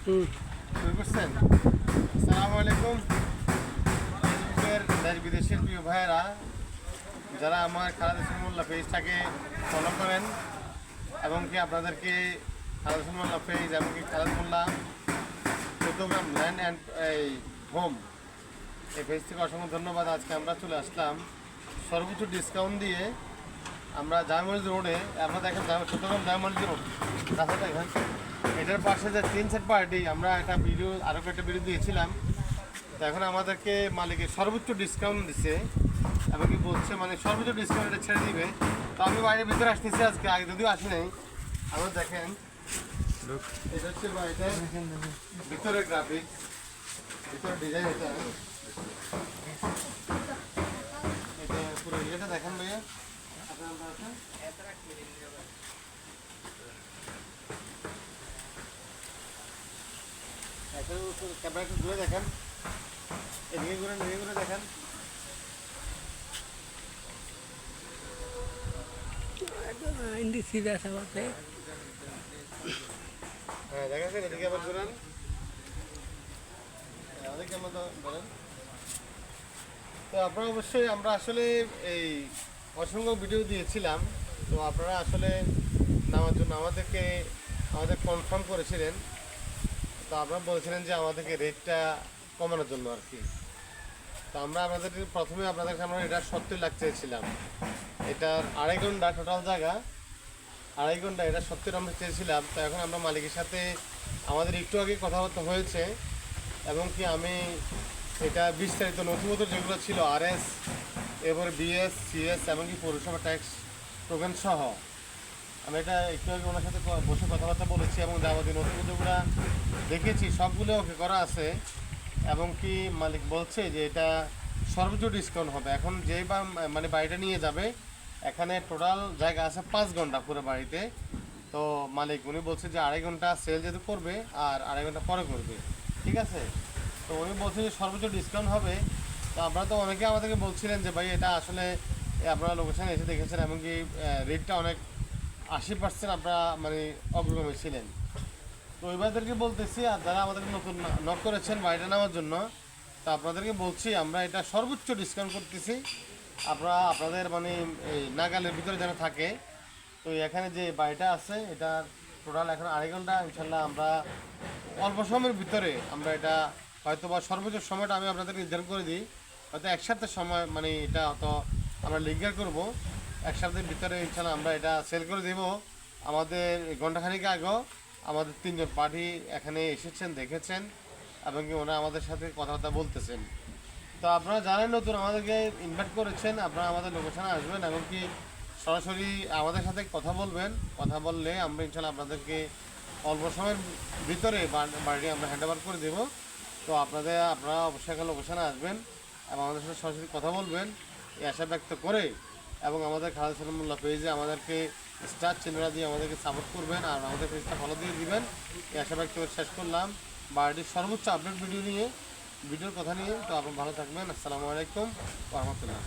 শুরু করছেন? আসসালামু আলাইকুম। ফেসবুকের দেশ বিদেশের প্রিয় ভাইয়েরা, যারা আমার খালেদ হোসেন মোল্লা পেজটাকে ফলো করেন এবং কি আপনাদেরকে খালেদ হোসেন মোল্লা পেজ এবং কি খালেদ মোল্লা চট্টগ্রাম ল্যান্ড অ্যান্ড হোম এই পেজ থেকে অসংখ্য ধন্যবাদ। আজকে আমরা চলে আসলাম সর্বোচ্চ ডিসকাউন্ট দিয়ে আমরা জামা রোডে, আপনারা দেখেন চট্টগ্রাম জামা রোড রাস্তা দেখেন, এটার পাশে যে তিন সেট পার্টি আমরা একটা ভিডিও আরও একটা ভিডিও দিয়েছিলাম। তো এখন আমাদেরকে মালিকের সর্বোচ্চ ডিসকাউন্ট দিচ্ছে এবং কি বলছে মানে সর্বোচ্চ ডিসকাউন্ট এটা ছেড়ে দিবে। তো আমি বাইরের ভিতরে আসতেছি আজকে, আগে যদিও আসি নাই। আমরা দেখেন এটা হচ্ছে বাড়িতে ভিতরে গ্রাফিক্স, ভিতরে ডিজাইন, এটা পুরো ইয়েটা দেখেন ভাইয়া। ক্যামেরা একটু ঘুরে দেখেন, এদিকে ঘুরে দেখেন। হ্যাঁ দেখেন, এদিকে আবার ঘুরেন, আমাদের কেমন বলেন। তো আপনারা অবশ্যই, আমরা আসলে এই অসংখ্য ভিডিও দিয়েছিলাম, তো আপনারা আসলে নেওয়ার জন্য আমাদের কনফার্ম করেছিলেন। তো আপনারা বলেছিলেন যে আমাদেরকে রেটটা কমানোর জন্য আর কি। তো আমরা প্রথমে আপনাদেরকে আমরা এটা 70 লাখ চেয়েছিলাম। এটার 2.5 ঘন্টা টোটাল জায়গা, 2.5 ঘন্টা, এটা 70 আমরা চেয়েছিলাম। তো এখন আমরা মালিকের সাথে আমাদের একটু আগে কথাবার্তা হয়েছে এবং কি আমি এটা বিস্তারিত নথিপত্র যেগুলো ছিল RS, এরপরে BS, CS এমনকি পৌরসভা ট্যাক্স টোকেন সহ আমি এটা একটু আগে ওনার সাথে বসে কথাবার্তা বলেছি এবং যাবতীয় নথিপত্রগুলো দেখেছি, সবগুলো ওকে করা আছে। এবং কি মালিক বলছে যে এটা সর্বোচ্চ ডিসকাউন্ট হবে। এখন যেই বা মানে বাড়িটা নিয়ে যাবে, এখানে টোটাল জায়গা আছে 5 ঘন্টা পুরো বাড়িতে। তো মালিক উনি বলছে যে 2.5 ঘন্টা সেল যেহেতু করবে আর 2.5 ঘন্টা পরে করবে, ঠিক আছে। তো উনি বলছে যে সর্বোচ্চ ডিসকাউন্ট হবে। তো আপনারা তো অনেকে আমাদেরকে বলছিলেন যে ভাই এটা আসলে আপনারা লোকেশানে এসে দেখেছেন, এমনকি রেটটা অনেক 80% আপনারা মানে অগ্রগামী ছিলেন। তো ওইবারদেরকে বলতেছি, আর যারা আমাদেরকে নতুন নক করেছেন বাড়িটা নেওয়ার জন্য, তো আপনাদেরকে বলছি আমরা এটা সর্বোচ্চ ডিসকাউন্ট করতেছি। আপনাদের মানে এই নাগালের ভিতরে যেন থাকে। তো এখানে যে বাড়িটা আছে এটা টোটাল এখন 2.5 ঘন্টা, ইনশাল্লাহ আমরা অল্প সময়ের ভিতরে আমরা এটা হয়তো বা সর্বোচ্চ সময়টা আমি আপনাদেরকে নির্ধারণ করে দিই, হয়তো এক সপ্তাহের সময় মানে এটা হয়তো আমরা লিগার করব। এক সপ্তাহের ভিতরে ইনশাল্লাহ আমরা এটা সেল করে দেব। আমাদের ঘন্টাখানিক আগেও আমাদের 3জন পার্টি এখানে এসেছেন, দেখেছেন এবং কি ওরা আমাদের সাথে কথাবার্তা বলতেছেন। তো আপনারা জানেন নতুন আমাদেরকে ইনভাইট করেছেন, আপনারা আমাদের লোকেশনে আসবেন এবং কি সরাসরি আমাদের সাথে কথা বলবেন। কথা বললে আমরা ইনশাল্লাহ আপনাদেরকে অল্প সময়ের ভিতরে বাড়িটি আমরা হ্যান্ড ওভার করে দেবো। তো আপনারা অবশ্যই একটা লোকেশনে আসবেন এবং আমাদের সাথে সরাসরি কথা বলবেন, এই আশা ব্যক্ত করে এবং আমাদের খালেদ হোসেন মোল্লা পেজে আমাদেরকে স্টার চিহ্নটা দিয়ে আমাদেরকে সাপোর্ট করবেন আর আমাদের পেজটা ফলো দিয়ে দিবেন, এই আশা ব্যক্ত করে শেষ করলাম বাড়িটির সর্বোচ্চ আপডেট ভিডিওর কথা নিয়ে। তো আপনি ভালো থাকবেন। আসসালামু আলাইকুম ওয়া রাহমাতুল্লাহ।